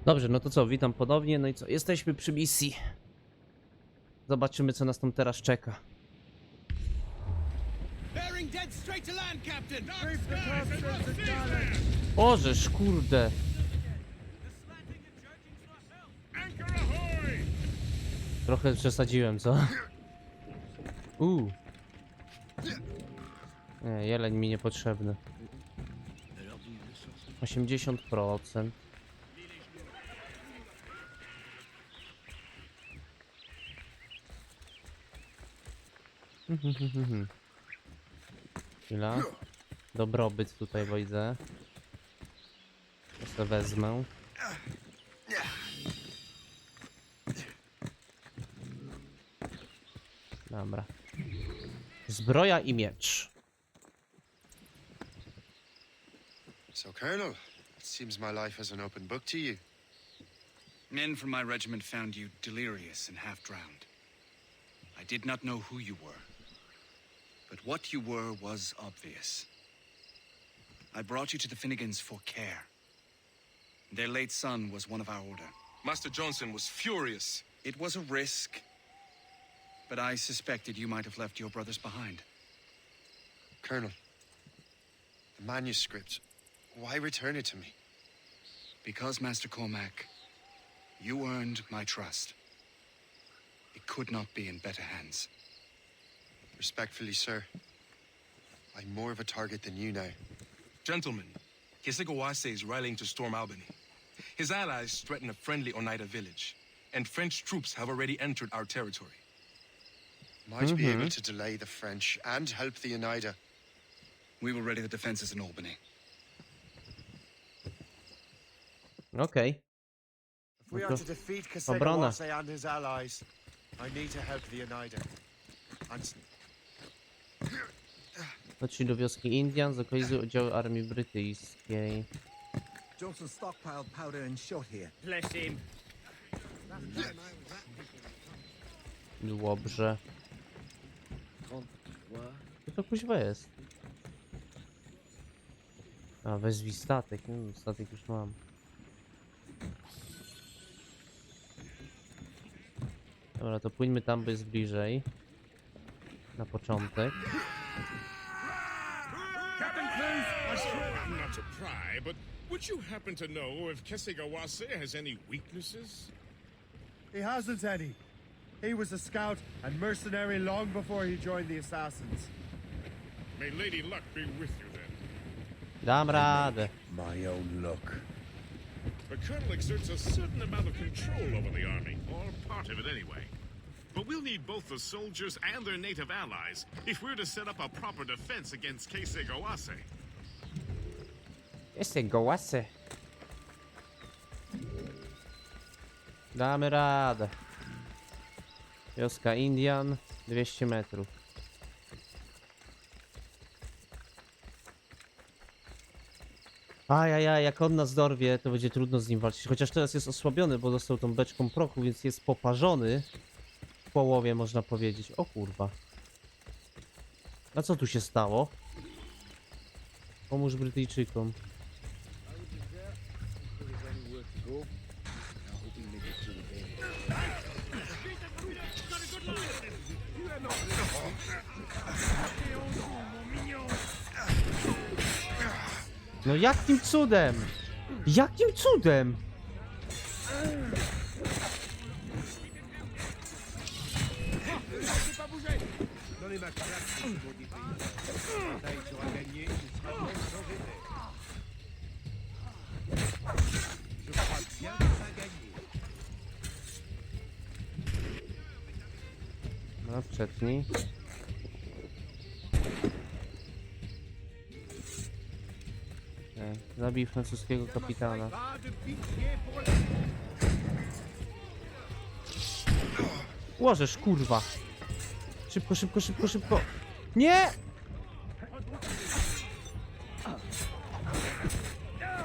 Dobrze, no to co, witam ponownie, no i co, jesteśmy przy misji. Zobaczymy, co nas tam teraz czeka. Ożeż, kurde. Trochę przesadziłem, co? Nie, jeleń mi niepotrzebny. 80%. Chwila. Dobrobyt tutaj widzę. To sobie wezmę. Dobra. Zbroja i miecz. So, Colonel, it seems my life is an open book to you. Men from my regiment found you delirious and half-drowned. I did not know who you were, but what you were was obvious. I brought you to the Finnegans for care. Their late son was one of our order. Master Johnson was furious. It was a risk, but I suspected you might have left your brothers behind. Colonel, the manuscript, why return it to me? Because, Master Cormac, you earned my trust. It could not be in better hands. Respectfully, sir, I'm more of a target than you now. Gentlemen, Kesekowase is rallying to storm Albany. His allies threaten a friendly Oneida village, and French troops have already entered our territory. Might be able to delay the French and help the Oneida. We will ready the defenses in Albany. Okej. If we are to defeat Obrona. Kesekowase and his allies, I need to help the Oneida. And Chodźmy do wioski Indian z okolicy oddziału armii brytyjskiej. Johnson stockpiled powder and shot here. Bless him. Dobrze. Co to kuźwa jest? A, wezwij statek. Statek już mam. Dobra, to pójdźmy tam, bo jest bliżej. Na początek. I'm not to pry, but would you happen to know if Kesekowase has any weaknesses? he hasn't any. He was a scout and mercenary long before he joined the assassins. May Lady Luck be with you then. Dam radę. My own luck. The Colonel exerts a certain amount of control over the army, or part of it anyway. But we'll need both the soldiers and their native allies if we're to set up a proper defense against Kesekowase. Jestem gołasy. Damy radę. Wioska Indian, 200 metrów. Ajajaj, jak on nas dorwie, to będzie trudno z nim walczyć. Chociaż teraz jest osłabiony, bo dostał tą beczką prochu, więc jest poparzony. W połowie, można powiedzieć. O kurwa. A co tu się stało? Pomóż Brytyjczykom. No jakim cudem? Jakim cudem? No, przetnij. Zabij francuskiego kapitana. Łożesz, kurwa. Szybko, szybko, szybko, szybko. Nie!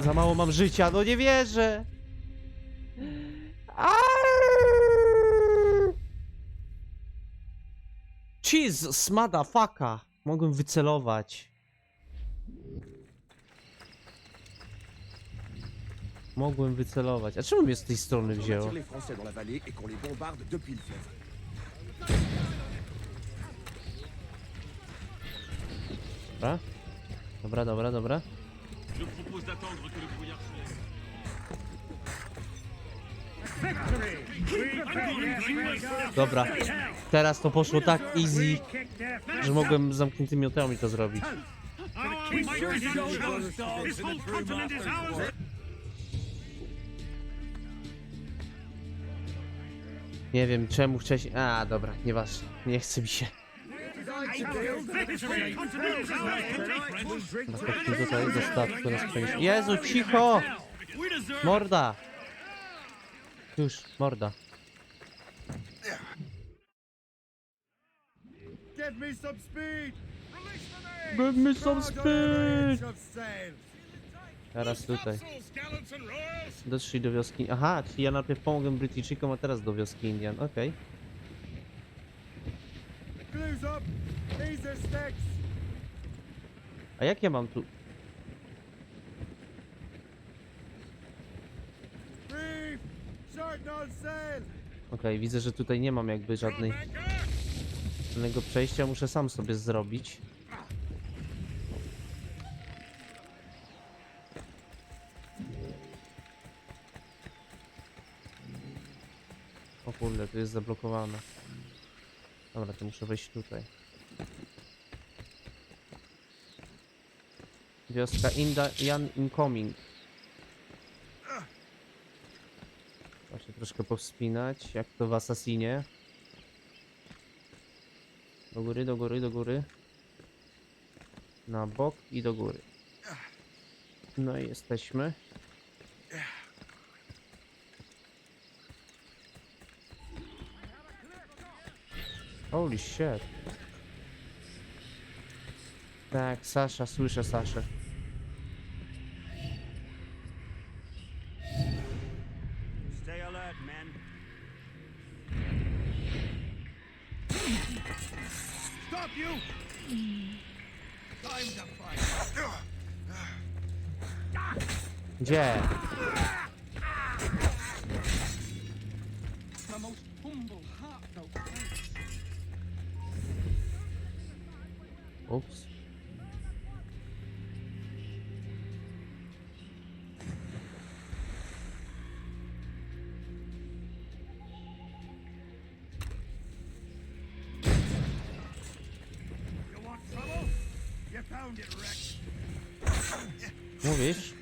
Za mało mam życia, no nie wierzę. Jesus, motherfucker. Mogłem wycelować. Mogłem wycelować. A czemu mnie z tej strony wzięło? les Français dans la vallée et qu'on les bombarde depuis le fleuve. Dobra. Dobra, dobra, dobra. Je propose d'attendre que le brouillard se lève. Dobra. Teraz to poszło tak easy, że mogłem z zamkniętymi oczami to zrobić. Nie wiem czemu wcześniej... A, dobra, nieważne. Nie chce mi się. Następnie tutaj do statku nas przenieść. Jezu, cicho! Morda! Już, morda. Give me some speed! Give me some God, speed! of sail. Teraz tutaj. Vessels, gallants and royals! Doszli do wioski... Aha, czyli ja najpierw pomogłem Brytyjczykom, a teraz do wioski Indian. Okej. Glue's up! These are sticks! A jak ja mam tu... Reef! Shorten all sail! Okej, widzę, że tutaj nie mam jakby żadnego przejścia. Muszę sam sobie zrobić. O kurde, tu jest zablokowane. Dobra, to muszę wejść tutaj. Wioska Indian incoming. Trzeba się troszkę powspinać, jak to w Assassinie. Do góry, do góry, do góry. Na bok i do góry. No i jesteśmy. Holy shit. Tak, Sasza, słyszę Saszę. Stay alert, men. Stop you! Time to fight! Gdzie? The most humble, heartfelt thanks. Ups. You want trouble? You found it, Rex. Mówisz?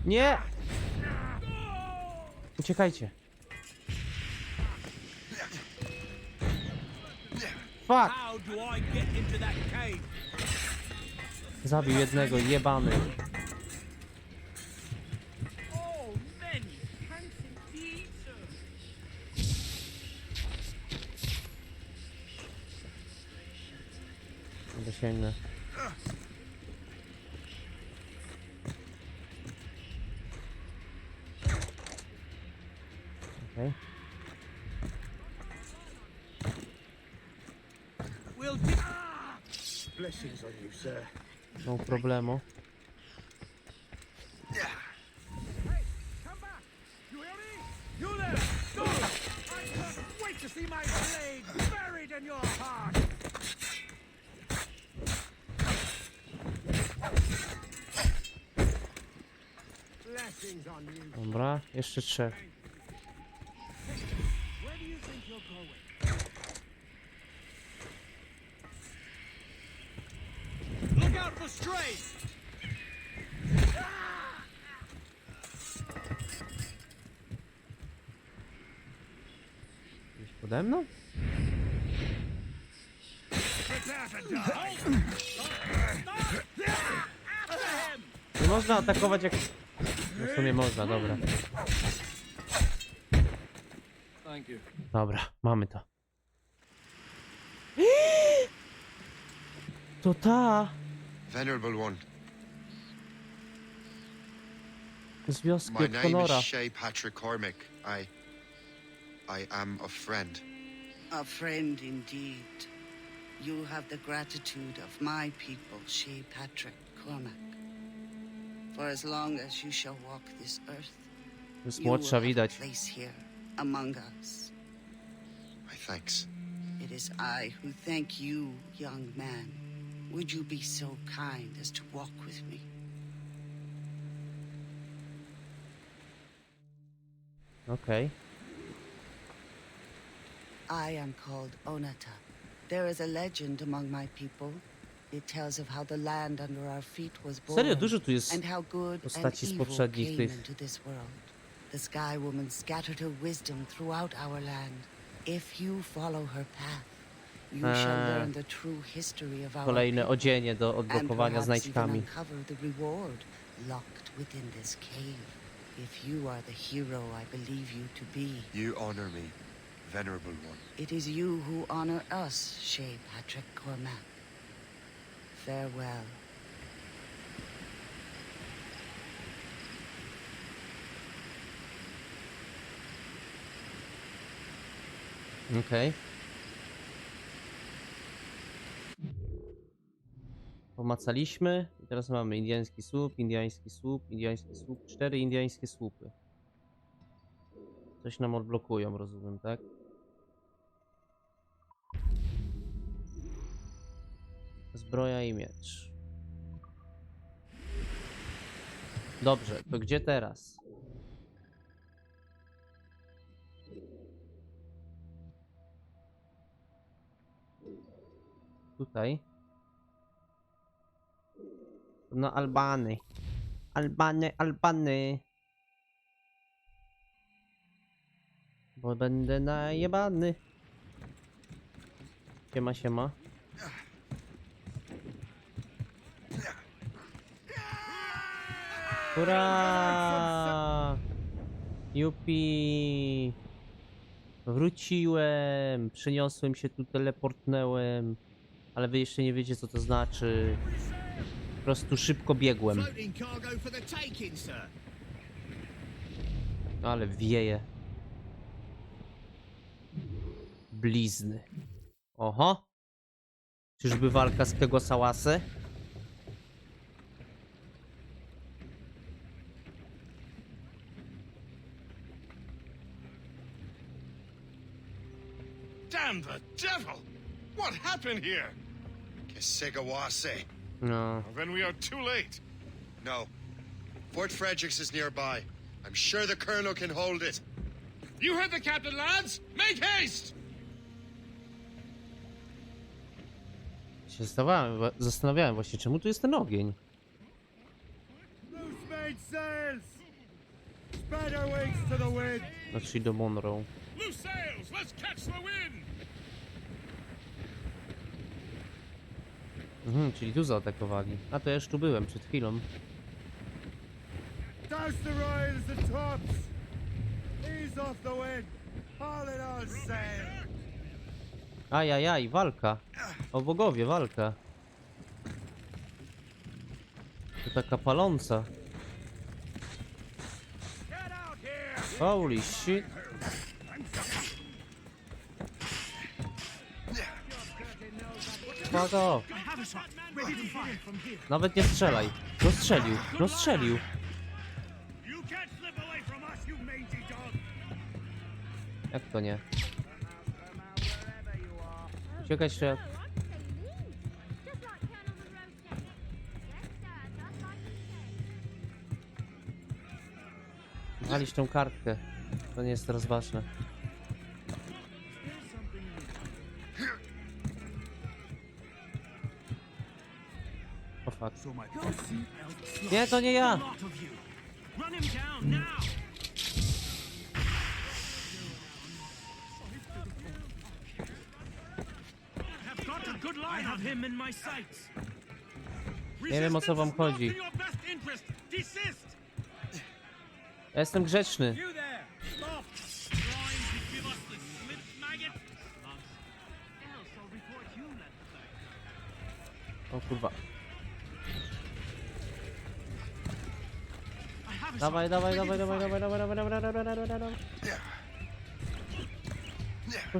Nie! Uciekajcie. Fuck! How do I get into that cave? Zabił jednego, jebany. Oh, many thanks indeed, sir. Dosięgnę. Okej. We'll do. Blessings on you, sir. No problemu. Come back! You hear me? You there! Go! I can't wait to see my blade buried in your heart! Blessings on you. Dobra, jeszcze trzech. Where do you think you're going? Look out for strays. Gdzieś pode mną? Prepare to die! Nie można atakować jak... No w sumie można, dobra. Thank you. Dobra, mamy to. To ta Venerable one, z wioski my od name Conora. is Shay Patrick Cormac. I am a friend. A friend indeed. You have the gratitude of my people, Shay Patrick Cormac. For as long as you shall walk this earth, Jest you will młodsza, have a widać. place here among us. My thanks. It is I who thank you, young man. Would you be so kind as to walk with me? Okej. I am called Onata. There is a legend among my people. It tells of how the land under our feet was born. Serio, dużo tu jest and how good and postaci z evil poprzednich came tych. into this world. The Sky Woman scattered her wisdom throughout our land. If you follow her path, you shall learn the true history of our Kolejne people, odzienie do and odblokowania perhaps even znajdźkami. uncover the reward locked within this cave. If you are the hero I believe you to be, You honor me, venerable one. it is you who honor us, Shay Patrick Cormac. Farewell. Okej. Pomacaliśmy i teraz mamy indiański słup, indiański słup, indiański słup, 4 indiańskie słupy. Coś nam odblokują, rozumiem, tak? Zbroja i miecz. Dobrze, to gdzie teraz? Tutaj. No Albany. Albany. Bo będę najebany. Siema, siema. Hurra! Jupi! Wróciłem! Przeniosłem się tu, teleportnęłem. Ale wy jeszcze nie wiecie, co to znaczy. Po prostu szybko biegłem. Floating cargo for the taking, sir. Ale wieje. Blizny. Oho. Czyżby walka z tego sałasy? Damn the devil! What happened here? Kesegawase. No. Well, then we are too late. No. Fort Fredericks is nearby. I'm sure the colonel can hold it. You heard the captain, lads! Make haste! Się zastanawiałem właśnie, czemu tu jest ten ogień. Loose made sails! Spread our wings to the wind! Znaczy do Monroe. Loose sails! Let's catch the wind! Czyli tu zaatakowali. A to ja już tu byłem przed chwilą. Douse the royals and tops! Ease off the wind! Haul it all sail! Ajajaj, walka. O bogowie, walka. To taka paląca. Get out here! Holy shit. Fuck off. Nawet nie strzelaj. No strzelił, no strzelił. You can't slip away from us, you mangy dog! Jak to nie? Come out wherever you are. Uciekać trzeba. Walić tą kartkę. To nie jest teraz ważne. O fuck. Nie, to nie ja! Run him down now. I've got a good line of him in my sights. Nie wiem, o co wam chodzi. In your best interest, desist. Ja jestem grzeczny. You there, stop. Trying to give us the slip, maggot. Else I'll report you, lad. O kurwa. I have a Dawaj, shot. dawaj, Ready dawaj, to dawaj, fire. dawaj, dawaj, dawaj, dawaj, dawaj, dawaj, dawaj.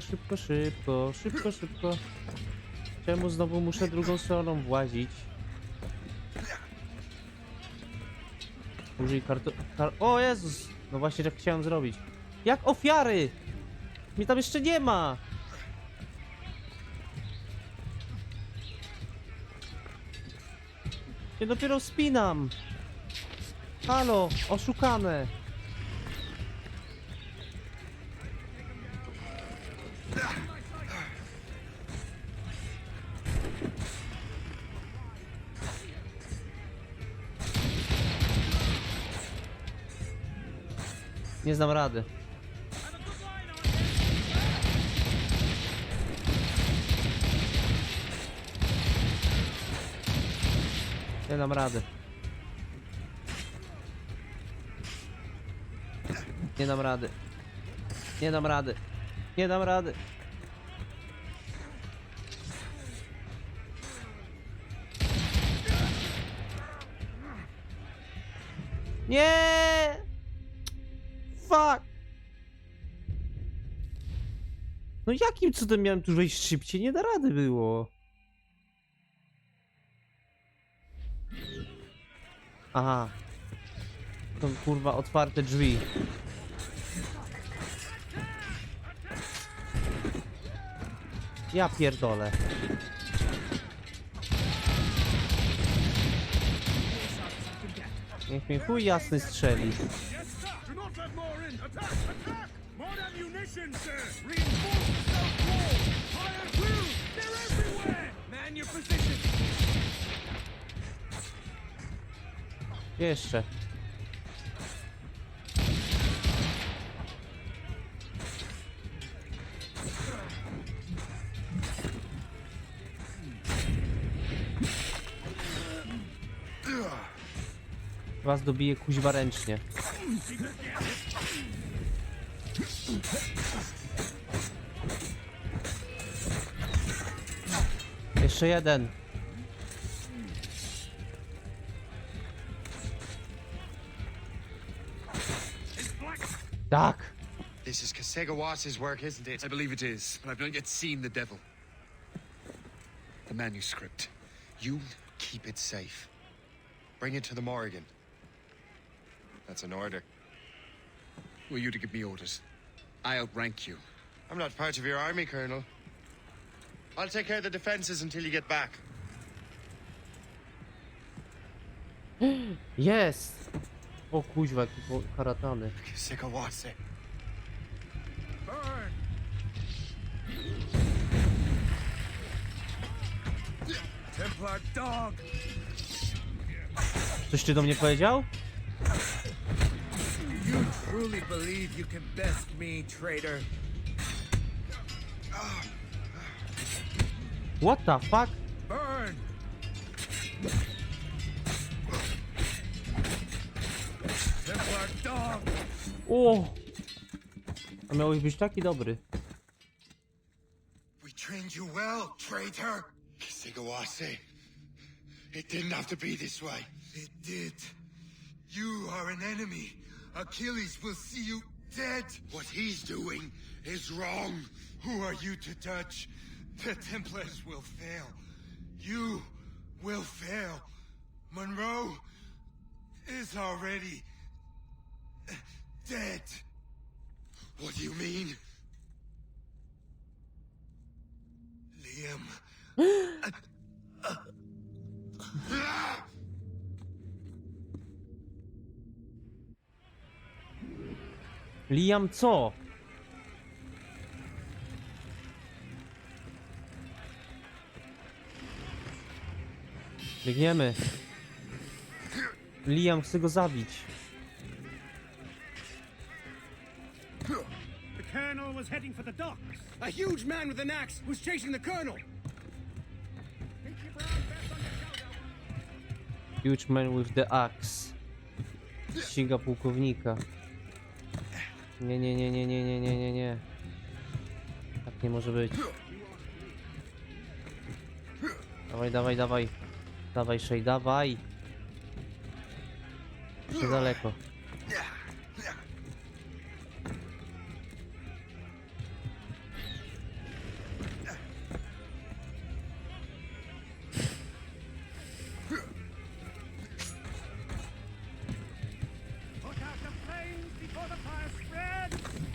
Szybko, szybko, szybko, szybko. Czemu znowu muszę drugą stroną włazić? Użyj O Jezus! No właśnie tak chciałem zrobić. Jak ofiary! Mnie tam jeszcze nie ma! Ja dopiero wspinam! Halo! Oszukane! Nie znam rady. Nie dam rady. Nie dam rady. Nie dam rady. Nie dam rady. Nie! Fuck! No jakim cudem miałem tu wejść szybciej? Nie da rady było. Aha. To kurwa otwarte drzwi. Ja pierdolę. Niech mnie chuj jasny strzeli. Do not let more in. Attack! Attack! More ammunition, sir! Reinforce the south wall! Fire through! They're everywhere! Man your position! Jeszcze. Was dobiję kuźwa ręcznie. Jeszcze jeden. Tak. This is Kasegawa's work, isn't it? I believe it is, but I've not yet seen the devil. The manuscript. You keep it safe. Bring it to the Morrigan. That's an order. Were you to give me orders? I outrank you. I'm not part of your army, Colonel. I'll take care of the defenses until you get back. Jest! O kuźwa, jaki karatany. Kasegawa's. Burn! Templar dog! Coś ty do mnie powiedział? You truly believe you can best me, traitor? What the fuck? Burn! Templar dog! O! A miałeś być taki dobry. We trained you well, traitor. Kasegawa's. It didn't have to be this way. It did. You are an enemy. Achilles will see you dead. What he's doing is wrong. Who are you to judge? The Templars will fail. You will fail. Monroe is already dead. What do you mean? Liam. Liam co? Biegniemy. Liam chce go zabić. The colonel was heading for the docks. A huge man with an axe was chasing the colonel. Keep your brown vest on your shoulder. Huge man with the axe. Ściga pułkownika. Nie, nie, nie, nie, nie, nie, nie, nie, nie. Tak nie może być. Dawaj, dawaj, dawaj. Dawaj, Shay, dawaj. Jeszcze daleko.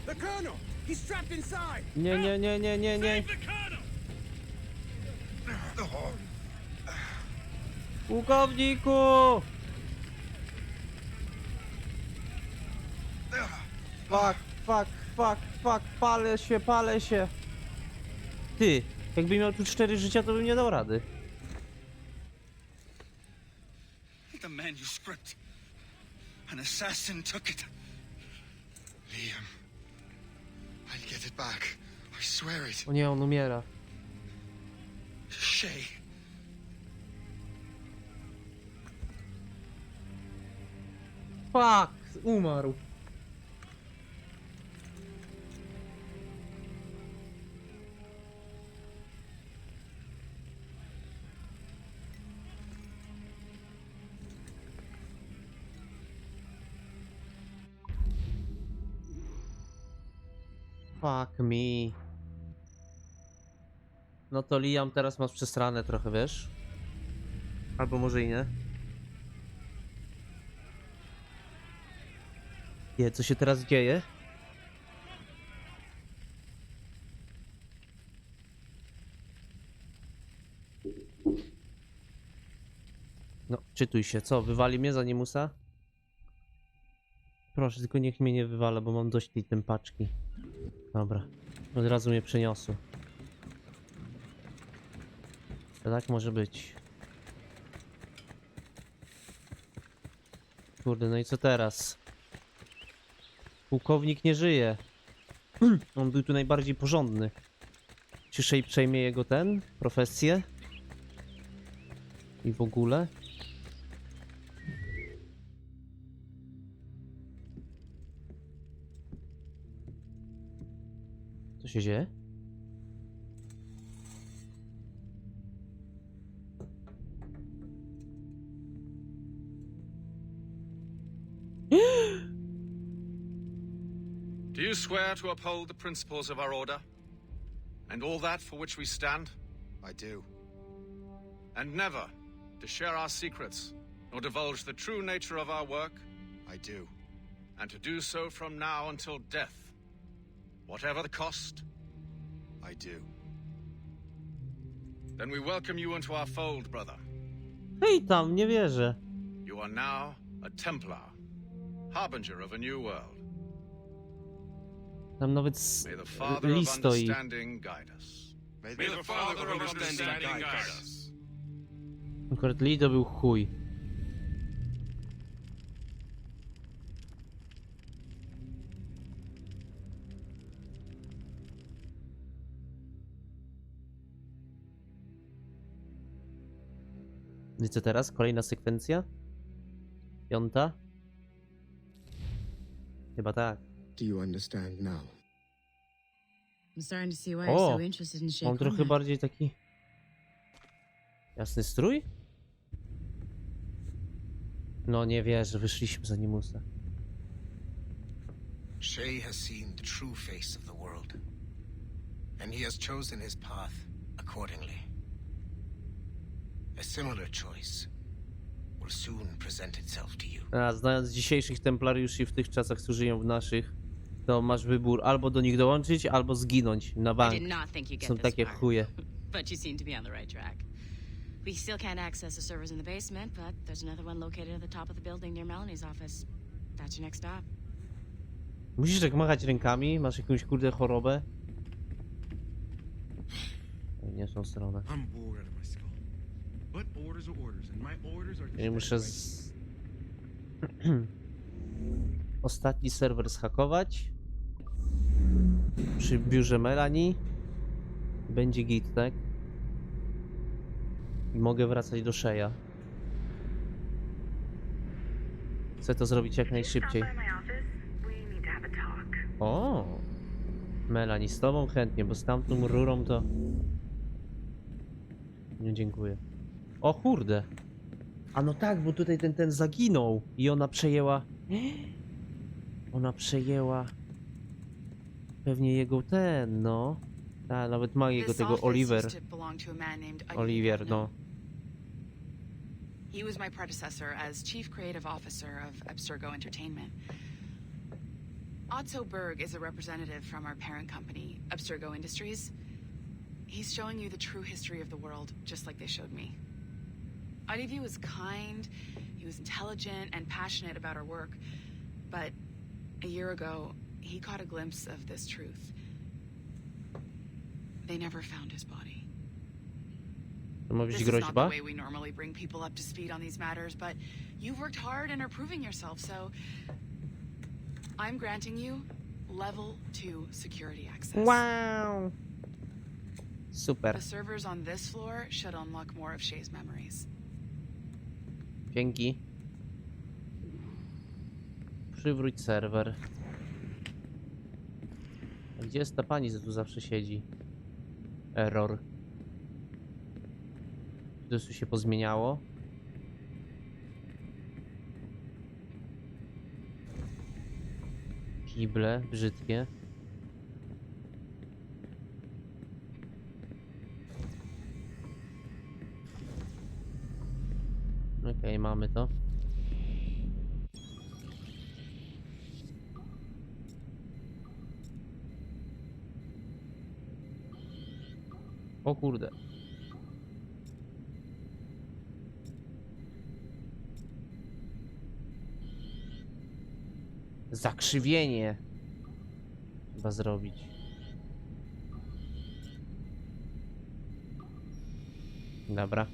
The colonel! He's trapped inside! Nie, nie, nie, nie, nie, nie. The colonel! Pułkowniku! Fuck, fuck, fuck, fuck, palę się, palę się. Ty, jakbym miał tu 4 życia, to bym nie dał rady. The manuscript. An assassin took it. Liam. I'll get it back. I swear it. O nie, on umiera. Shay. Fuck, umarł. Fuck me. No to Liam, teraz masz przesrane trochę, wiesz? Albo może i nie. Nie, co się teraz dzieje? No, czytuj się. Co, wywali mnie za niemusa? Proszę, tylko niech mnie nie wywala, bo mam dość tej tempaczki. Dobra, od razu mnie przeniosło. To tak może być. Kurde, no i co teraz? Pułkownik nie żyje. On był tu najbardziej porządny. Czy Shay przejmie jego profesję? I w ogóle? Co się dzieje? Do you swear to uphold the principles of our order? And all that for which we stand? I do. And never to share our secrets, nor divulge the true nature of our work? I do. And to do so from now until death, whatever the cost? I do. Then we welcome you into our fold, brother. Hej tam, nie wierzę. You are now a Templar, harbinger of a new world. Tam nawet May the Father of list stoi. Understanding guide us. May the Father of understanding guide us. Akurat Lee to był chuj. I co teraz? Kolejna sekwencja? 5? Chyba tak. Do you understand now? I'm starting to see why you're O! so interested in Mam trochę Dziekuje. bardziej taki... jasny strój? No nie wierzę, wyszliśmy za Nimusa. Shay has seen the true face of the world, and he has chosen his path accordingly. A similar choice will soon present itself to you. A znając dzisiejszych templariuszy w tych czasach, którzy żyją w naszych, to masz wybór albo do nich dołączyć, albo zginąć na I bank. did not think you'd get Są this takie far. chuje. But you seem to be on the right track. We still can't access the servers in the basement, but there's another one located at the top of the building near Melanie's office. That's your next stop. Musisz tak machać rękami? Masz jakąś kurde chorobę? Nie w tą stronę. I'm bored out of my skull. But orders are orders, and my orders are Ja nie muszę ostatni serwer zhakować. Przy biurze Melanie. Będzie git, tak? I mogę wracać do Shaya. Chcę to zrobić jak najszybciej. O! Melanie, z tobą chętnie, bo z tamtą rurą to... Nie, dziękuję. O kurde! A no tak, bo tutaj ten zaginął i ona przejęła... Ona przejęła... Pewnie jego no... A, nawet ma jego tego Oliver, no. He was my predecessor as Chief Creative Officer of Abstergo Entertainment. Otto Berg is a representative from our parent company, Abstergo Industries. He's showing you the true history of the world, just like they showed me. IDV was kind, he was intelligent and passionate about our work, but a year ago, he caught a glimpse of this truth. They never found his body. To ma być This is not the groźba? way we normally bring people up to speed on these matters, but you've worked hard and are proving yourself, so I'm granting you level 2 security access. Wow! Super. The servers on this floor should unlock more of Shay's memories. Dzięki. Przywróć serwer. A gdzie jest ta pani, co tu zawsze siedzi? Error. Czy to tu się pozmieniało? Kible brzydkie. Okej, mamy to. O kurde. Zakrzywienie trzeba zrobić. Dobra.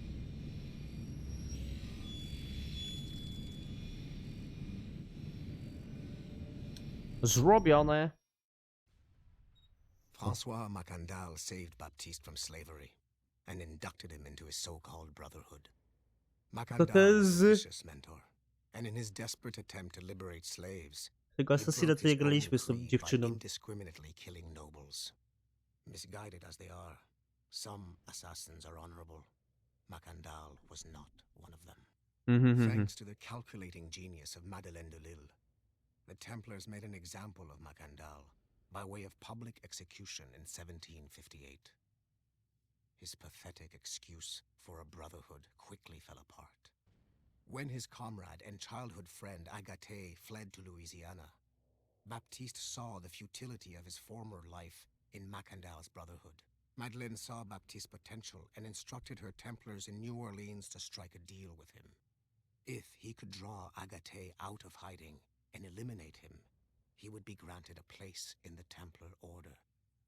Zrobione. François Macandal saved Baptiste from slavery and inducted him into his so-called brotherhood. Macandal was a vicious mentor, and in his desperate attempt to liberate slaves, Tego he asasyna broke to nie his own graliśmy z tą creed by dziewczyną. indiscriminately killing nobles. Misguided as they are, some assassins are honorable. Macandal was not one of them. Thanks to the calculating genius of Madeleine de Lille, the Templars made an example of Macandal by way of public execution in 1758. His pathetic excuse for a brotherhood quickly fell apart. When his comrade and childhood friend Agathe fled to Louisiana, Baptiste saw the futility of his former life in Macandal's brotherhood. Madeleine saw Baptiste's potential and instructed her Templars in New Orleans to strike a deal with him. If he could draw Agathe out of hiding and eliminate him, he would be granted a place in the Templar Order.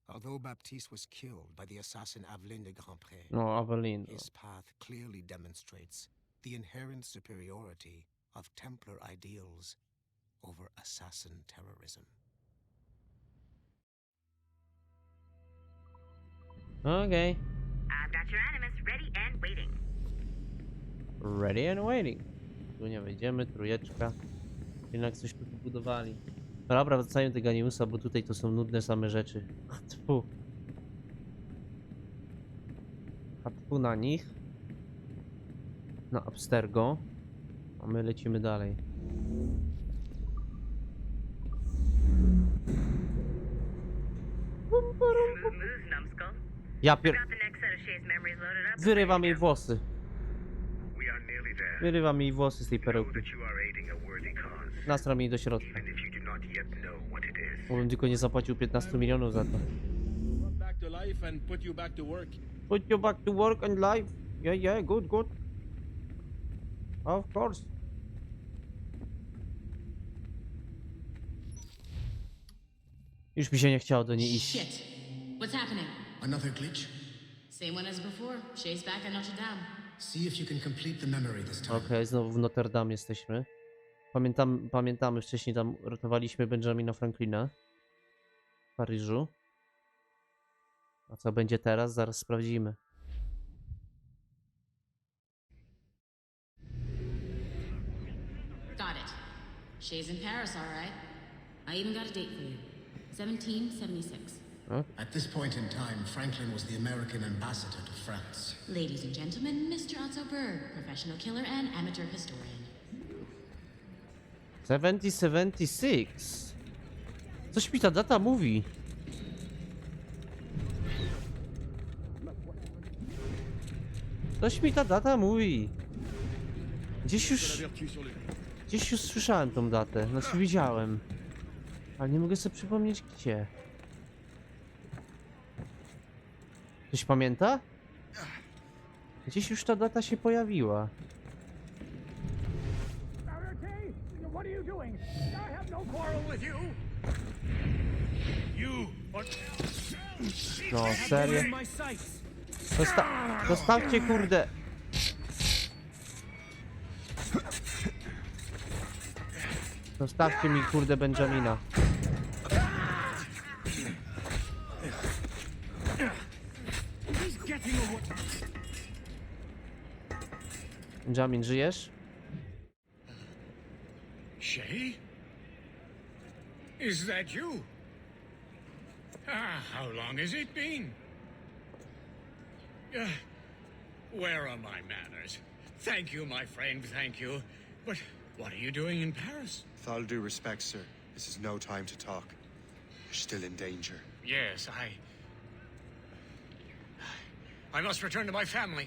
Although Baptiste was killed by the assassin Aveline de Grandpré, No, Aveline. his path clearly demonstrates the inherent superiority of Templar ideals over assassin terrorism. Okej. I've got your animus ready and waiting. Ready and waiting. Tu nie wejdziemy, trójeczka. Jednak coś tu budowali. Dobra, wracajmy do tego animusa, bo tutaj to są nudne same rzeczy. Tfu. Tfu na nich. Na Abstergo. A my lecimy dalej. Ja pier... Wyrywam jej włosy. Wyrywam jej włosy z tej perełki. Nastram jej do środka. Bym tylko nie zapłacił 15 milionów za to. Put you back to work and life. Yeah, good. Of course. Już mi się nie chciało do niej iść. Shit. What's happening? Another glitch? Same one as before. Shay's back at Notre Dame. See if you can complete the memory this time. Okej, znowu w Notre Dame jesteśmy. Pamiętamy, wcześniej tam ratowaliśmy Benjamina Franklina w Paryżu. A co będzie teraz? Zaraz sprawdzimy. Got it. Shay's in Paris, all right. I even got a date for you. 1776. At this point in time, Franklin was the American ambassador to France. Ladies and gentlemen, Mr. Otto Berg, professional killer and amateur historian. 1776. Coś mi ta data mówi. Coś mi ta data mówi. Gdzieś już słyszałem tą datę. Znaczy widziałem. Ale nie mogę sobie przypomnieć gdzie. Ktoś pamięta? Gdzieś już ta data się pojawiła. Okay? What are you doing? I have no quarrel with you. You are... No, serio? in my sights. Zostawcie, kurde! Zostawcie mi, kurde, Benjamina. He's getting away. Benjamin, żyjesz? Shay? Is that you? How long has it been? Where are my manners? Thank you, my friend, thank you. But what are you doing in Paris? With all due respect, sir, this is no time to talk. You're still in danger. Yes, I must return to my family.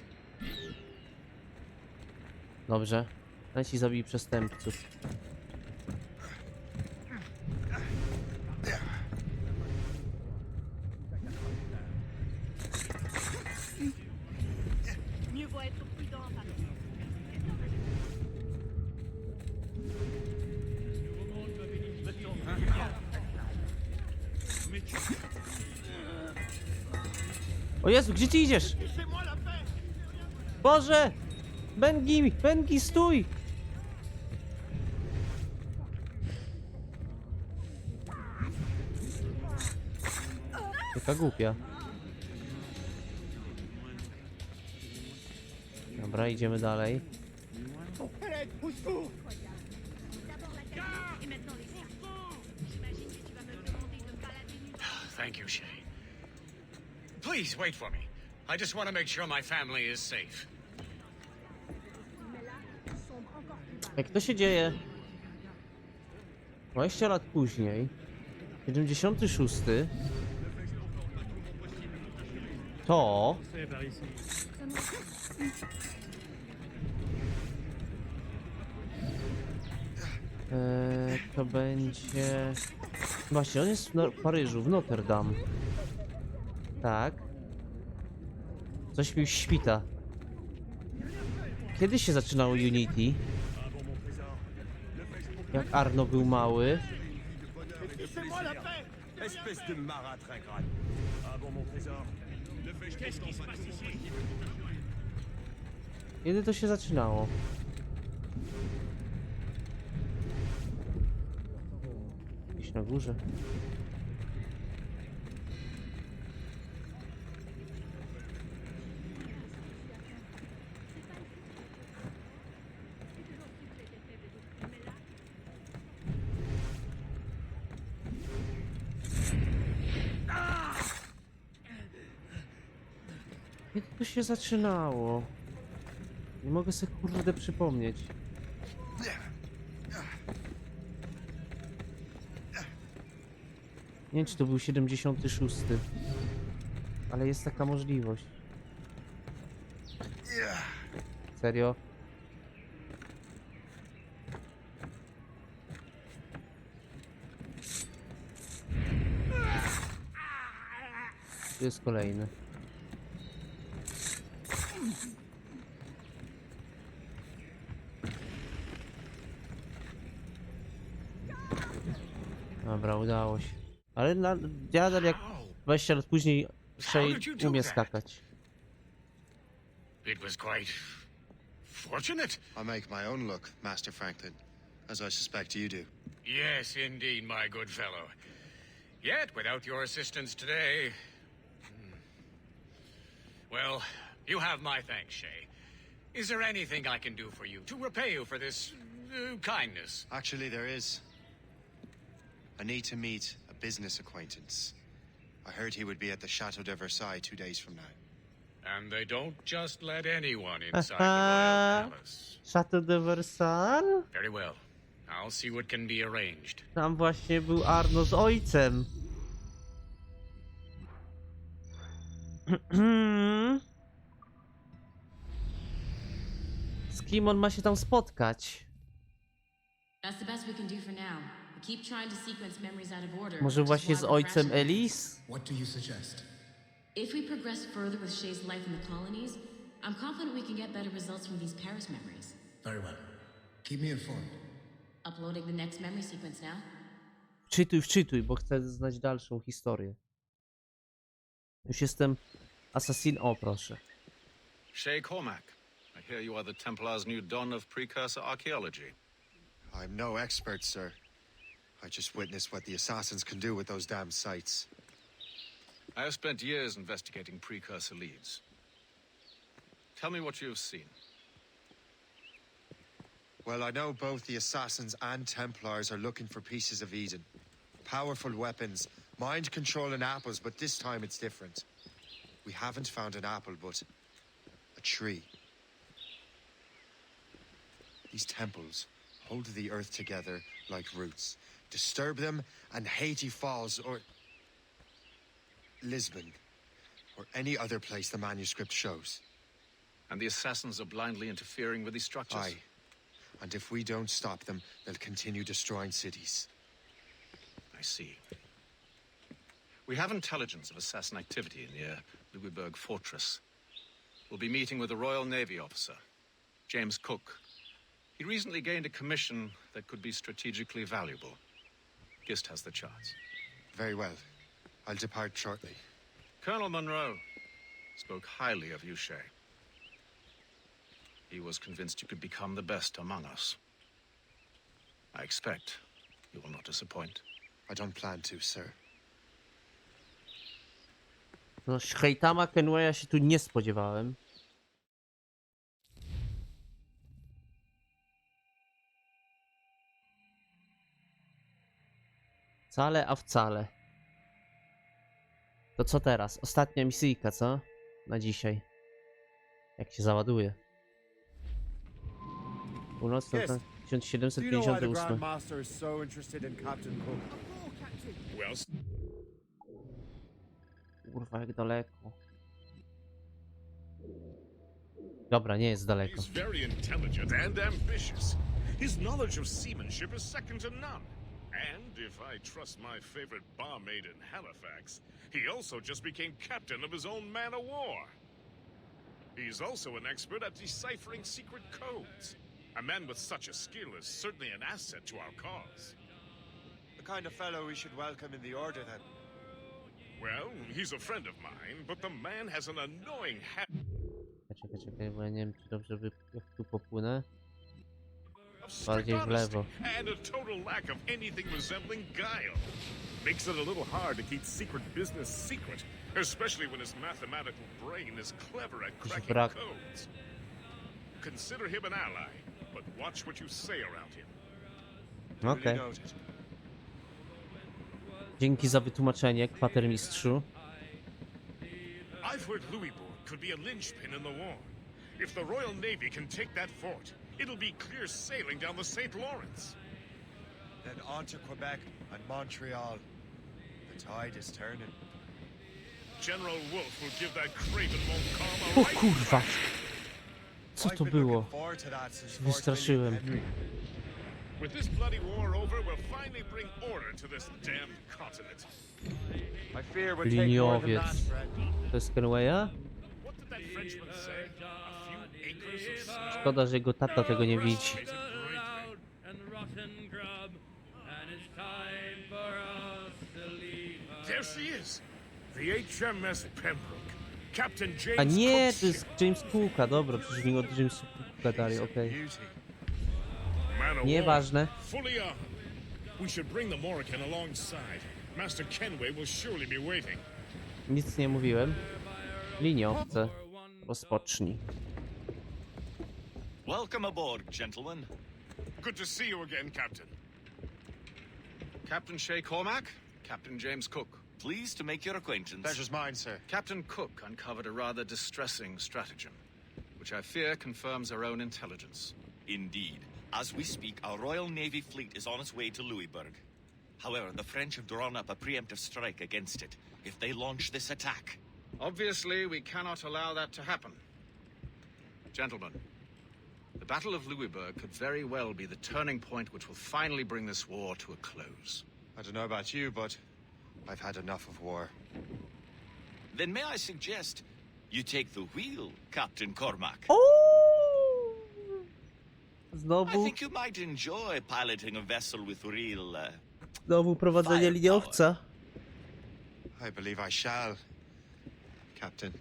Dobrze. Leci zabij przestępców. O Jezu, gdzie ty idziesz? Boże! Bengi, stój! Taka głupia. Dobra, idziemy dalej. Thank you, Shay. Please wait for me. I just want to make sure my family is safe. Jak to się dzieje? 20 lat później, 76, to to będzie... Właśnie, on jest w Paryżu, w Notre Dame. Tak. Coś mi świta. Kiedy się zaczynało Unity? Jak Arno był mały. Kiedy to się zaczynało? Gdzieś na górze. Kiedy to się zaczynało? Nie mogę sobie kurde przypomnieć. Nie wiem, czy to był 76. Ale jest taka możliwość. Serio? Tu jest kolejny. Dobra, udało się. Ale nadal jak 20 lat później Shay umie skakać. It was quite fortunate. I make my own luck, Master Franklin, as I suspect you do. Yes, indeed, my good fellow. Yet, without your assistance today... Well, you have my thanks, Shay. Is there anything I can do for you to repay you for this kindness? Actually, there is. I need to meet a business acquaintance. I heard he would be at the Chateau de Versailles 2 days from now. And they don't just let anyone inside the royal palace. Chateau de Versailles? Very well. I'll see what can be arranged. Tam właśnie był Arno z ojcem. Z kim on ma się tam spotkać? That's the best we can do for now. We keep trying to sequence memories out of order. Może which is właśnie why z we're ojcem crashing them. Elis? What do you suggest? If we progress further with Shay's life in the colonies, I'm confident we can get better results from these Paris memories. Very well. Keep me informed. Uploading the next memory sequence now. Wczytuj, bo chcę znać dalszą historię. Już jestem asasin. O, proszę. Shay Cormac, I hear you are the Templar's new don of precursor archaeology. I'm no expert, sir. I just witnessed what the assassins can do with those damn sites. I have spent years investigating precursor leads. Tell me what you have seen. Well, I know both the assassins and Templars are looking for pieces of Eden. Powerful weapons, mind-controlling apples, but this time it's different. We haven't found an apple, but a tree. These temples hold the earth together like roots. Disturb them and Haiti falls, or Lisbon, or any other place the manuscript shows. And the assassins are blindly interfering with these structures? Aye. And if we don't stop them, they'll continue destroying cities. I see. We have intelligence of assassin activity near Louisburg Fortress. We'll be meeting with a Royal Navy officer, James Cook. He recently gained a commission that could be strategically valuable. Gist has the charts. Very well. I'll depart shortly. Colonel Monroe spoke highly of you, Shay. He was convinced you could become the best among us. I expect you will not disappoint. I don't plan to, sir. No, hejtama Kenwaya się tu nie spodziewałem. Wcale, a wcale. To co teraz? Ostatnia misyjka, co? Na dzisiaj. Jak się załaduje. Północna, 1758. Kurwa, jak daleko. Dobra, nie jest daleko. He's very intelligent and ambitious. His knowledge of seamanship is second to none. And if I trust my favorite barmaid in Halifax, he also just became captain of his own man-of-war. He's also an expert at deciphering secret codes. A man with such a skill is certainly an asset to our cause. The kind of fellow we should welcome in the Order, then. Well, he's a friend of mine, but the man has an annoying habit Czekaj, bo ja nie wiem, czy dobrze jak tu popłynę. of strict Bardziej w lewo. honesty and a total lack of anything resembling guile. Makes it a little hard to keep secret business secret, especially when his mathematical brain is clever at cracking brak. codes. Consider him an ally, but watch what you say around him. Okej. Duly noted. Dzięki za wytłumaczenie, kwatermistrzu. I've heard Louisbourg could be a linchpin in the war. If the Royal Navy can take that fort, it'll be clear sailing down the St. Lawrence. Then on to Quebec and Montreal. The tide is turning. General Wolfe will give that craven Montcalm O a right kurwa! thrashing. Co I've to been było? looking forward to that since Fort Wystraszyłem. William Henry. With this bloody war over, we'll finally bring order to this damned continent. I fear we'll take more than Liniowiec. that, friend. To jest Kenwaya? What did that Frenchman say? A few acres of snow? Szkoda, że jego tata tego nie widzi. There she is. The HMS Pembroke. Captain James A nie, Cook's to jest ship. James Cooka, dobra, przecież mi od Jamesa Cooka dali, okej. Beauty. Man of war, Nieważne. fully armed. We should bring the Morrigan alongside. Master Kenway will surely be waiting. Nic nie mówiłem. Liniowce. Rozpocznij. Welcome aboard, gentlemen. Good to see you again, Captain. Captain Shay Cormac, Captain James Cook. Pleased to make your acquaintance. Pleasure's mine, sir. Captain Cook uncovered a rather distressing stratagem, which I fear confirms our own intelligence. Indeed. As we speak, our Royal Navy fleet is on its way to Louisburg. However, the French have drawn up a preemptive strike against it if they launch this attack. Obviously, we cannot allow that to happen. Gentlemen, the Battle of Louisburg could very well be the turning point which will finally bring this war to a close. I don't know about you, but I've had enough of war. Then may I suggest you take the wheel, Captain Cormac? O! I Znowu, think you might enjoy piloting a vessel with real, znowu prowadzenie liniowca. I believe I shall, Captain.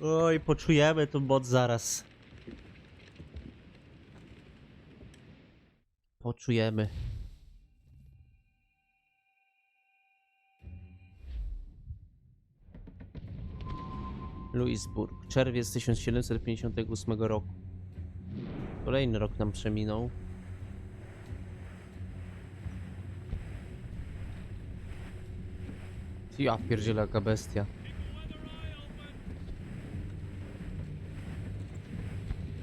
Oj, poczujemy ten moc zaraz. Poczujemy. Louisburg, czerwiec 1758 roku. Kolejny rok nam przeminął. Ja pierdzielę, jaka bestia.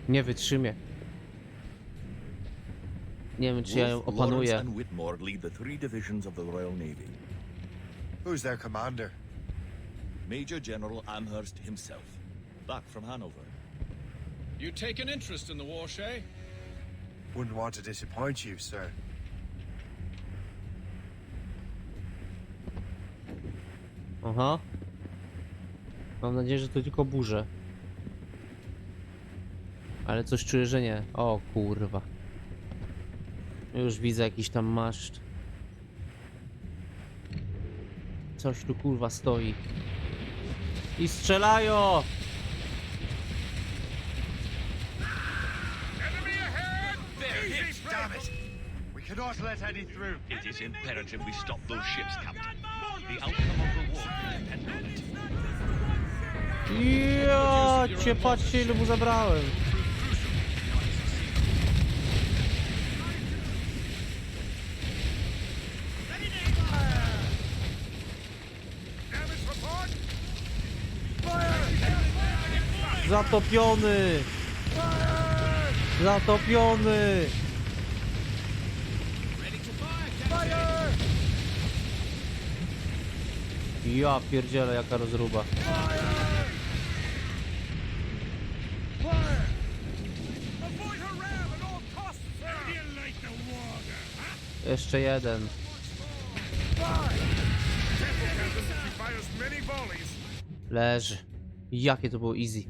Nie wytrzymię. Nie wiem, czy ja ją opanuję. and Whitmore lead the 3 divisions of the Royal Navy. Who's their commander? Major General Amherst himself, back from Hanover. You take an interest in the war, Shay? Wouldn't want to disappoint you, sir. Aha. Mam nadzieję, że to tylko burze. Ale coś czuję, że nie. O kurwa. Już widzę jakiś tam maszt. Coś tu kurwa stoi. I strzelają! Damn it! We cannot let any through. It is imperative we stop those ships, Captain. The outcome of the war will depend on it. Ja cię, patrzcie, ile mu zabrałem. Zatopiony! Zatopiony! Ja pierdzielę, jaka rozruba. Jeszcze jeden. Leży. Jakie to było easy.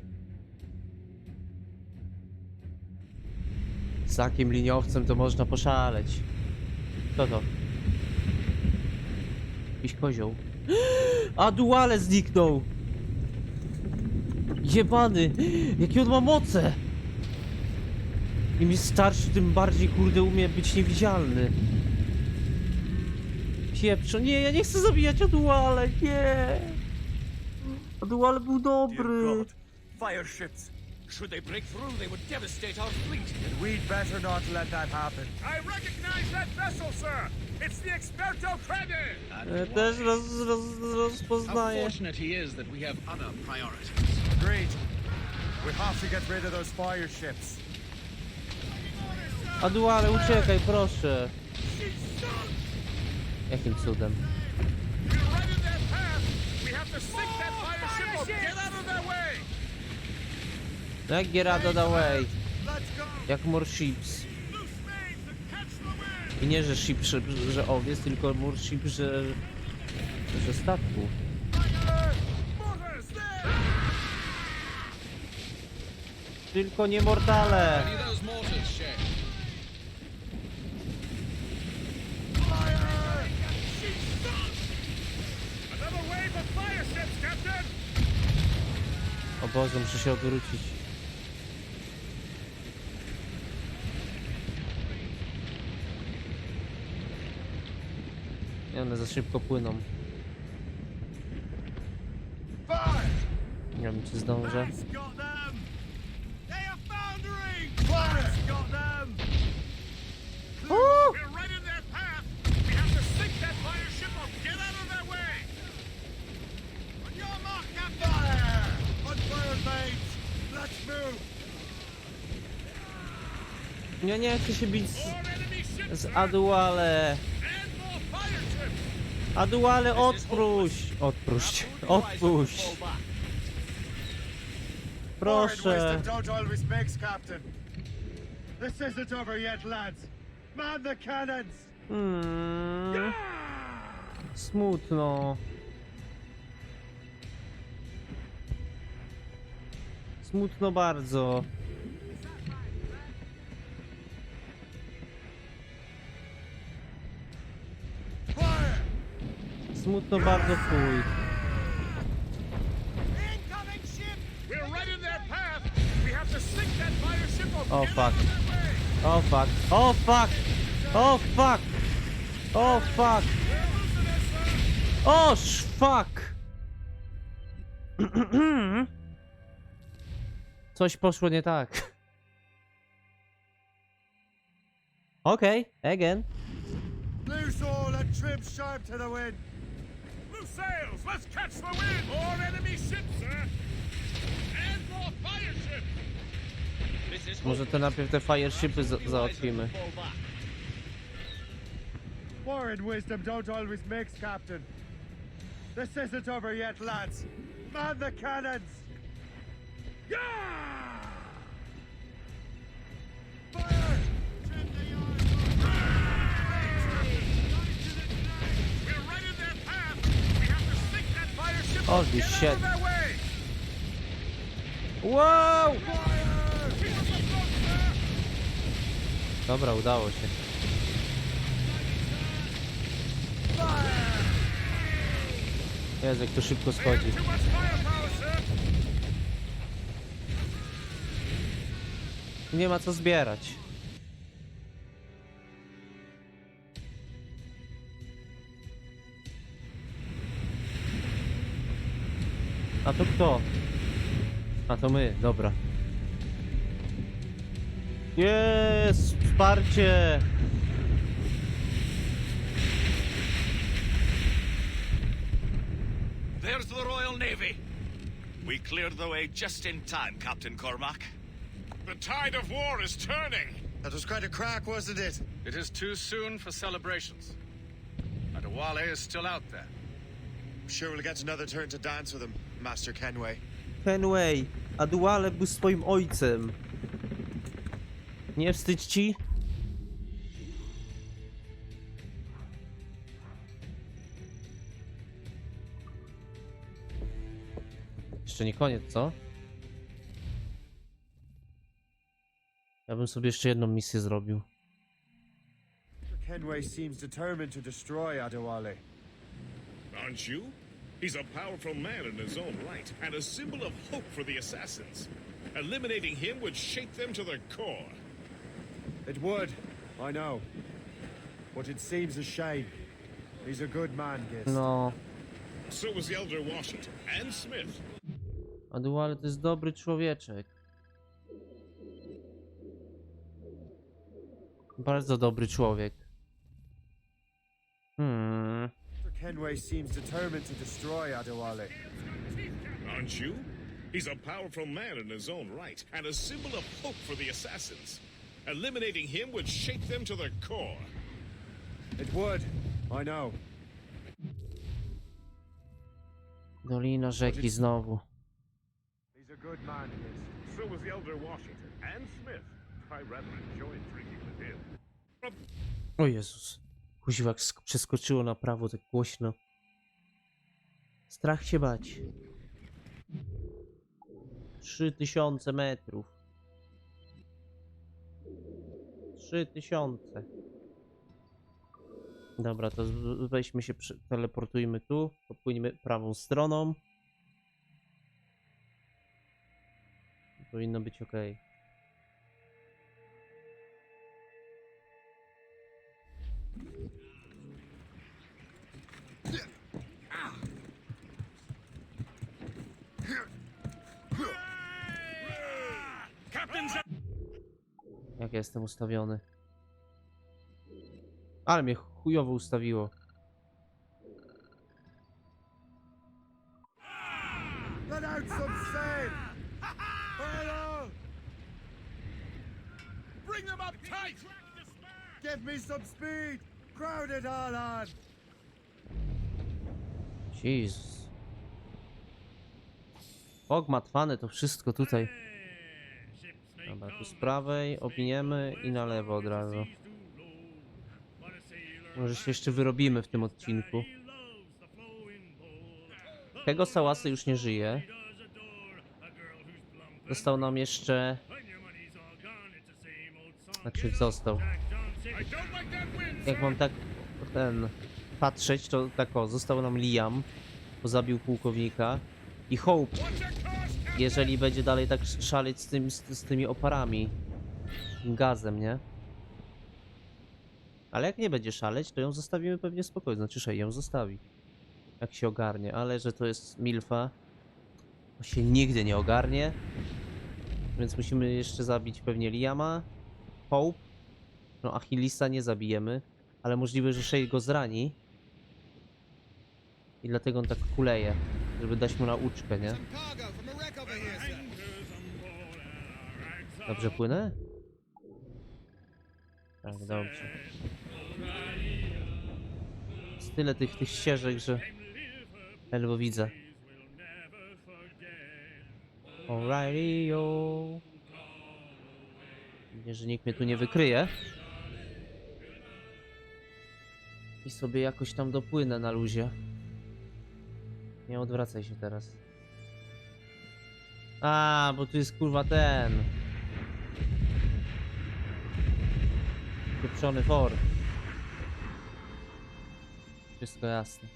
Z takim liniowcem to można poszaleć. Kto to? Jakiś kozioł. Adewale zniknął! Jebany! Jakie on ma moce! Im jest starszy, tym bardziej kurde umie być niewidzialny. Pieprzo, nie, ja nie chcę zabijać Adewale, nie! Adewale był dobry. Fire ships. Should they break through, they would devastate our fleet. We'd better not let that happen. I recognize that vessel, sir! It's the Experto Credit! Też rozpoznaję. Fortunate he is that we have other priorities. Agreed. We have to get rid of those fire ships. Adewale, uciekaj, proszę. Jakim cudem? Jak get out of the way? Jak more ships. I nie, że ship, że owiec, tylko more ship, że statku. Tylko nie mortale. O Boże, muszę się odwrócić. Nie, one za szybko płyną. Nie wiem, czy zdążę. Ja nie chcę się bić z Adewale. Adewale, odpuść! Odpuść! Odpuść! Proszę! This isn't over yet, lads. Man the cannons! Smutno. Smutno bardzo. Smutno bardzo chuj. O fuck. O fuck. O fuck. O fuck. O fuck. O fuck. Coś poszło nie tak. Okej, again. Loose all and trim sharp to the wind. Loose sails! Let's catch the wind! More enemy ships, sir! And more fire ships! Może to najpierw te fireshipy załatwimy. War and wisdom don't always mix, Captain. This isn't over yet, lads. Man the cannons! Yeah! Fire! We're right in their path! We have to sink that fire ship Holy and get shit. out of their way! Wow! Keep us afloat, sir! Dobra, udało się. Jezu, jak to szybko schodzi. Too much firepower, sir! Nie ma co zbierać. A to kto? A to my, dobra. Jest! Wsparcie! There's the Royal Navy. We cleared the way just in time, Captain Cormac. The tide of war is turning. That was quite a crack, wasn't it? It is too soon for celebrations. Adewale is still out there. I'm sure we'll get another turn to dance with him, Master Kenway. Kenway, Adewale był swoim ojcem. Nie wstydź ci? Jeszcze nie koniec, co? Ja bym sobie jeszcze jedną misję zrobił. Kenway seems determined to destroy Adewale. Aren't you? He's a powerful man in his own right, and a symbol of hope for the assassins. Eliminating him would shake them to their core. It would, I know. But it seems a shame. He's a good man, Gist. No, So was the Elder Washington and Smith. Adewale to jest dobry człowieczek. Bardzo dobry człowiek. Kenway seems determined to destroy Adewale. Aren't you? He's a powerful man in his own right, and a symbol of hope for the assassins. Eliminating him would shake them to their core. It would, I know. Dolina rzeki znowu. He's a good man, Gist. So was the Elder Washington and Smith. I rather enjoyed drinking with him. O Jezus. Kuźwa przeskoczyło na prawo tak głośno. Strach się bać. 3000 metrów. 3000. Dobra, to weźmy się, teleportujmy tu. Popłyniemy prawą stroną. Powinno być ok. Jak jestem ustawiony. Ale mnie chujowo ustawiło. Let out some sail! Hello! Bring them up tight! Give me some speed! Crowd it all on! Jezus. Pogmatwane to wszystko tutaj. Dobra, tu z prawej obiniemy i na lewo od razu. Może się jeszcze wyrobimy w tym odcinku. Tego Sałasy już nie żyje. Został nam jeszcze... Znaczy został. Jak mam tak patrzeć, to tak o, został nam Liam, bo zabił pułkownika. I Hope, jeżeli będzie dalej tak szaleć z tymi oparami. Tym gazem, nie? Ale jak nie będzie szaleć, to ją zostawimy pewnie spokojnie. Znaczy, że ją zostawi. Jak się ogarnie, ale że to jest milfa, to się nigdy nie ogarnie. Więc musimy jeszcze zabić pewnie Liama, Hope. No Achillesa nie zabijemy, ale możliwe, że Shay go zrani. I dlatego on tak kuleje, żeby dać mu nauczkę, nie? Dobrze płynę? Tak, dobrze. Jest tyle tych ścieżek, że ledwo widzę. Alrighty, yo. Widzę, że nikt mnie tu nie wykryje. I sobie jakoś tam dopłynę na luzie. Nie odwracaj się teraz. A, bo tu jest kurwa ten. Pieprzony for. Wszystko jasne.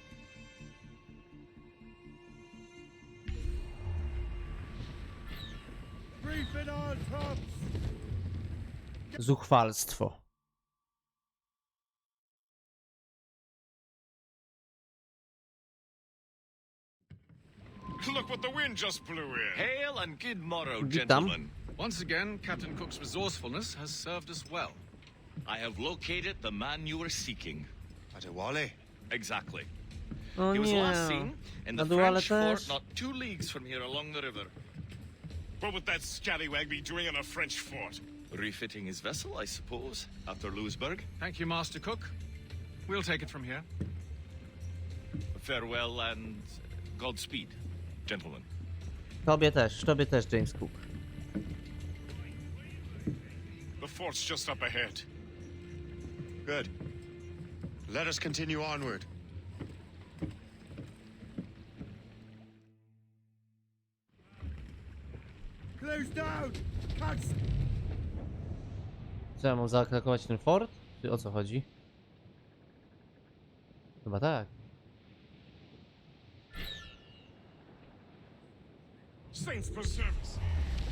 Zuchwalstwo. Look what the wind just blew in. Hail and good morrow, Witam. gentlemen. Once again, Captain Cook's resourcefulness has served us well. I have located the man you were seeking. Adewale? Exactly. O He was last nie. seen in the Adewale French fort też. not 2 leagues from here along the river. What would that scallywag be doing in a French fort? Refitting his vessel, I suppose, after Louisburg. Thank you, Master Cook. We'll take it from here. Farewell and Godspeed, gentlemen. Tobie też, James Cook. The fort's just up ahead. Good. Let us continue onward. Close down! Cuts! Co, ja mam zaatakować ten fort? Czy o co chodzi? Chyba tak. Saints preserve us.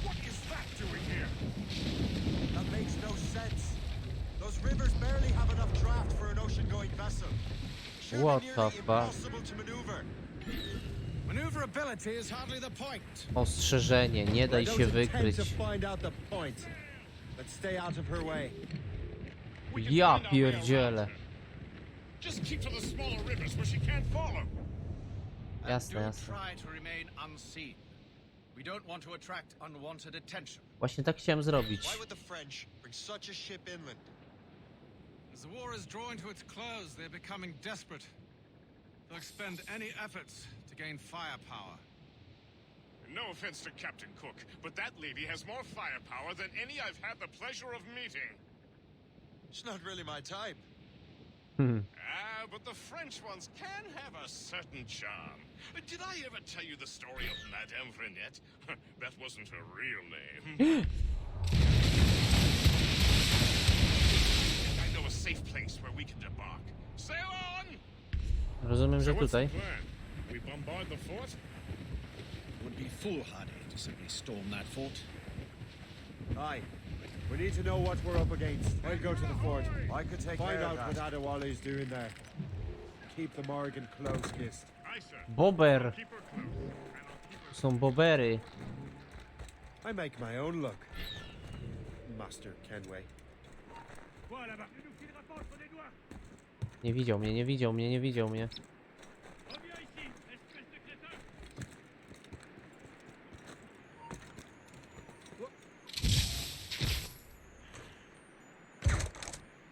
What is that doing here? That makes no sense. Those rivers barely have enough draft for an ocean-going vessel. Surely What nearly the fuck? impossible to maneuver. Maneuverability is hardly the point. Ostrzeżenie, nie daj się wykryć. find out the point. Let's stay out of her way. Ja pierdzielę. Just keep to the smaller rivers where she can't follow. Jasne, Do jasne. try to remain unseen. We don't want to attract unwanted attention. Właśnie tak chciałem zrobić. Why would the French bring such a ship inland? As the war is drawing to its close, they're becoming desperate. They'll expend any efforts to gain firepower. No offense to Captain Cook, but that lady has more firepower than any I've had the pleasure of meeting. She's not really my type. But the French ones can have a certain charm. Did I ever tell you the story of Madame Renette? That wasn't her real name. I know a safe place where we can debark. Sail on! Rozumiem, że So what's tutaj. the plan? We bombard the fort? It would be foolhardy to simply storm that fort. Aye. We need to know what we're up against. I'll go to the fort. I could take Find care out of what that. Adewale's doing there. Keep the Morgan close-kissed. Aye, sir. Bober. Keep her close, and I'll keep her... Są bobery. I make my own luck. Master Kenway. Nie widział mnie, nie widział mnie, nie widział mnie.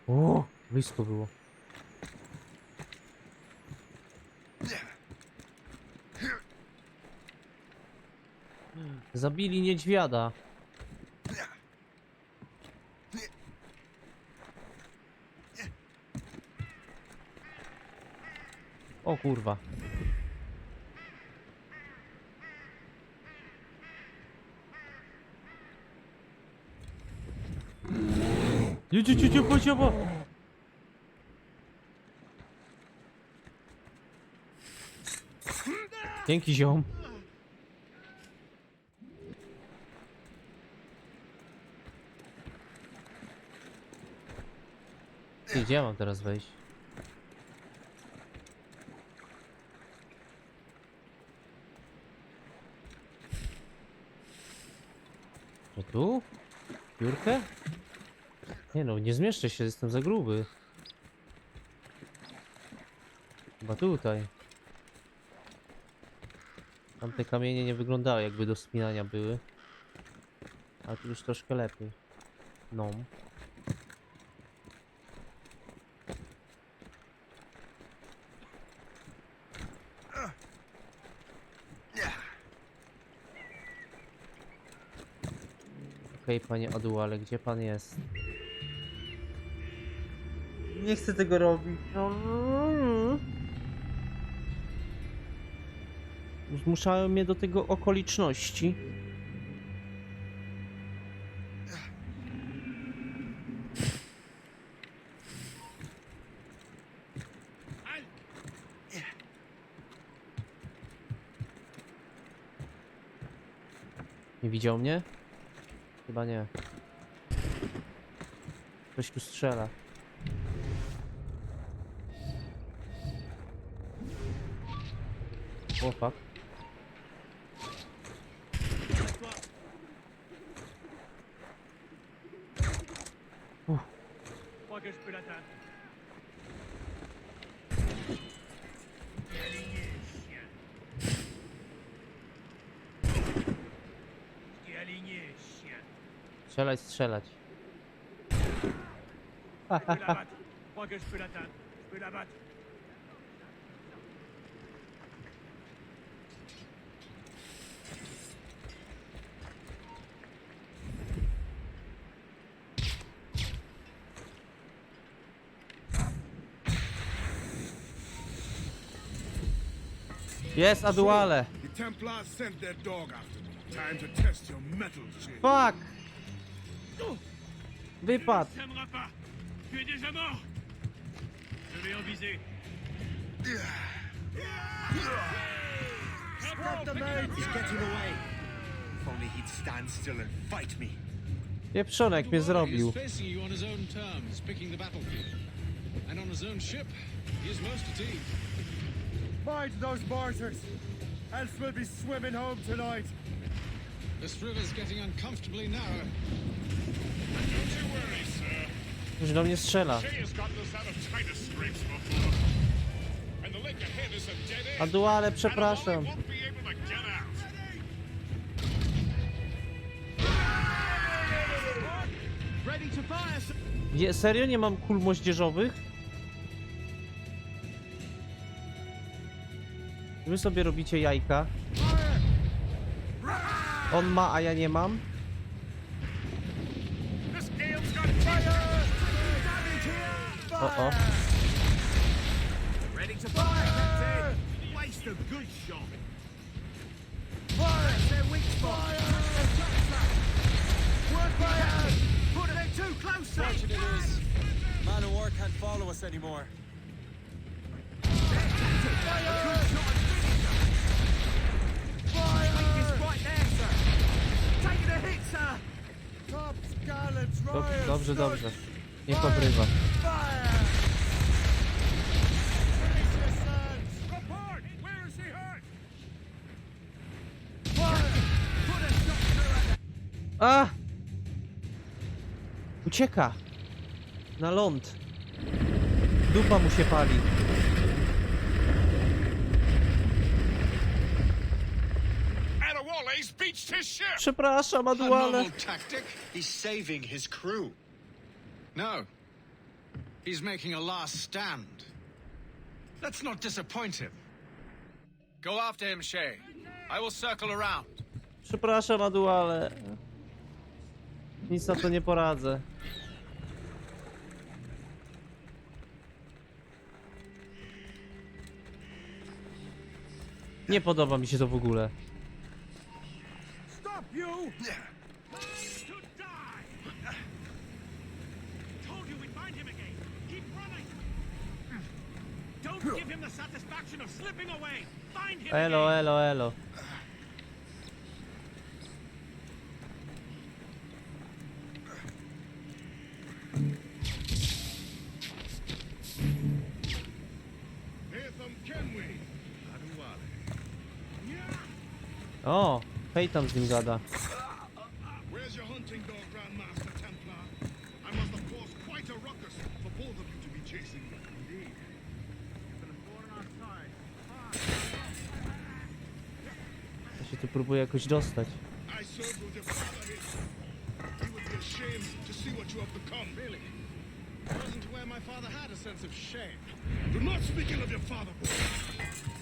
O, blisko było. Zabili niedźwiada. O kurwa. Jedź, poziomo! Dzięki, ziom. Gdzie ja mam teraz wejść? To tu? Biurkę? Nie no, nie zmieszczę się, jestem za gruby. Chyba tutaj. Tamte kamienie nie wyglądały, jakby do spinania były. A tu już troszkę lepiej. No. Okej, panie Adewale, gdzie pan jest? Nie chcę tego robić. Zmuszają mnie do tego okoliczności. Nie widział mnie? Chyba nie. Ktoś tu strzela. O fuck. Crois que je peux l'atteindre. T'es aligné, chien. T'es aligné, chien. Strzelać, strzelać. Je peux l'abattre. Crois que je peux l'atteindre. Je peux l'abattre. Jest, Adewale. The Templars sent their dog after me. Time to test your metal, Jin. Fuck! Wypadł. Ça t'aimera pas. Tu es déjà mort. Je vais en viser. Stop the mate! He's getting away. If only he'd stand still and fight me. Pieprzonek mnie zrobił. He's facing you on his own terms, picking the battlefield. And on his own ship, he is most at ease. Mind those martyrs, else we'll be swimming home tonight. This river's getting uncomfortably narrow. Don't you worry, sir. Już do mnie strzela. Shay has gotten us out of China scrapes before. And the lake ahead is a dead end. Adewale, przepraszam. Adewale won't be able to get out. Ready to fire. Serio? Nie mam kul moździerzowych? Wy sobie robicie jajka. On ma, a ja nie mam. This gale's got fire. O. Ready to fire, Captain. Waste a good shot. Fire! That's their weak spot. Work fire! Put it too close, sir. Man of war can't follow us anymore. Dobrze, dobrze. Nie podrywa. A! Ucieka! Na ląd. Dupa mu się pali. Adewale's beached his ship. Przepraszam, A Adewale. novel tactic? He's saving his crew. No. He's making a last stand. Let's not disappoint him. Go after him, Shay. I will circle around. Przepraszam, Adewale. Nic na to nie poradzę. Nie podoba mi się to w ogóle. Stop you! To die! Told you we'd find him again. Keep running. Don't give him the satisfaction of slipping away. Find him Elo, again. elo, elo. Adewale. O, hej tam z nim gada. Where's your hunting dog, Grandmaster Templar? I must have caused quite a ruckus for both of you to be chasing me. Indeed. Ja się tu próbuję jakoś dostać. I served with your father here. He would be ashamed to see what you have become. Really? Wasn't where my father had a sense of shame. Do not speak ill of your father, boy.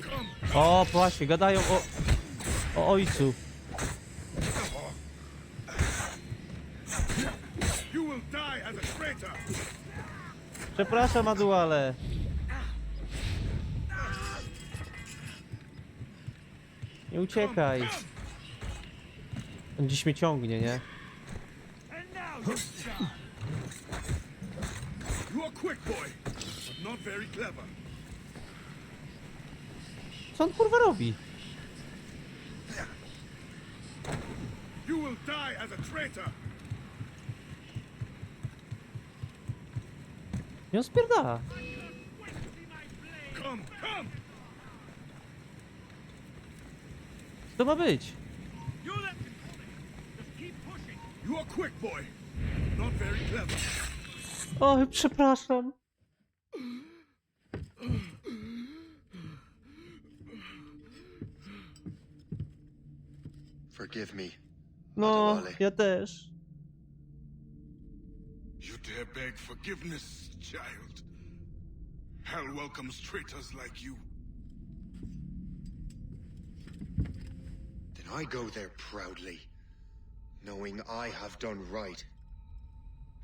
Come. O, właśnie, gadają o ojcu. You will die as a traitor. Przepraszam, Adewale. Nie uciekaj. On gdzieś mnie ciągnie, nie? You are quick, boy, but not very clever. Co on kurwa robi? You will die as a traitor. Nie on spierdala. Come, come. Co to ma być? You are quick, boy, not very clever. Oj, przepraszam. Forgive me. No, Adewale. ja też. You dare beg forgiveness, child? Hell welcomes traitors like you. Then I go there proudly, knowing I have done right.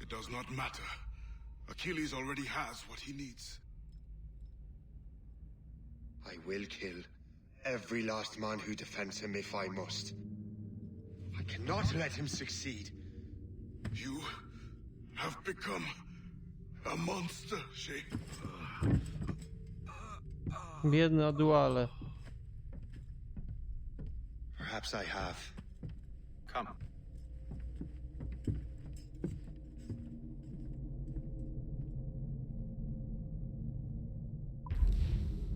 It does not matter. Achilles already has what he needs. I will kill every last man who defends him if I must. I cannot let him succeed. You have become a monster, Shay. Biedny Adewale. Perhaps I have. Come.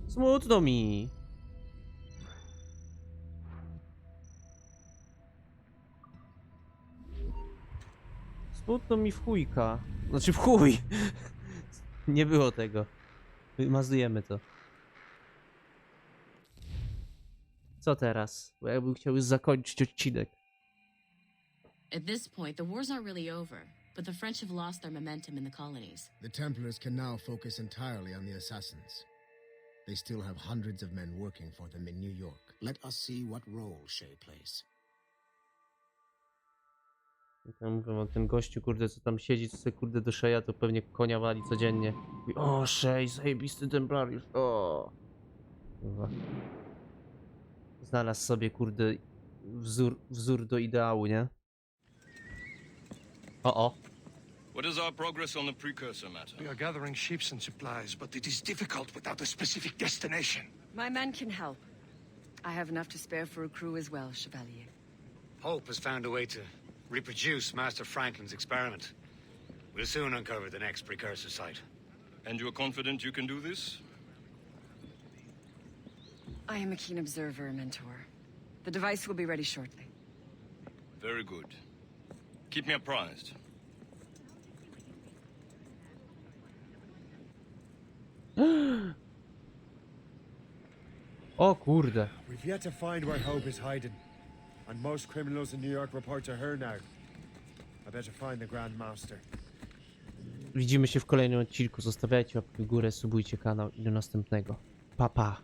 Smutno mi. Smutno mi w chujka. Znaczy w chuj. Nie było tego. Wymazujemy to. Co teraz? Bo ja bym chciał już zakończyć odcinek. At this point, the war's not really over, but the French have lost their momentum in the colonies. The Templars can now focus entirely on the assassins. They still have hundreds of men working for them in New York. Let us see what role Shay plays. Ja mówię, o ten gościu, kurde, co tam siedzi, co sobie, kurde, do szeja, to pewnie konia wali codziennie. Mówi, o, Shay, zajebisty templariusz, o. Kurwa. Znalazł sobie, kurde, wzór do ideału, nie? O. What is our progress on the precursor matter? We are gathering ships and supplies, but it is difficult without a specific destination. My men can help. I have enough to spare for a crew as well, Chevalier. Hope has found a way to reproduce Master Franklin's experiment. We'll soon uncover the next precursor site. And you're confident you can do this? I am a keen observer, Mentor. The device will be ready shortly. Very good. Keep me apprised. O kurde. We've yet to find where Hope is hiding, and most criminals in New York report to her now. I better find the Grand Master. Widzimy się w kolejnym odcinku. Zostawiajcie łapkę w górę, subujcie kanał i do następnego. Pa, pa.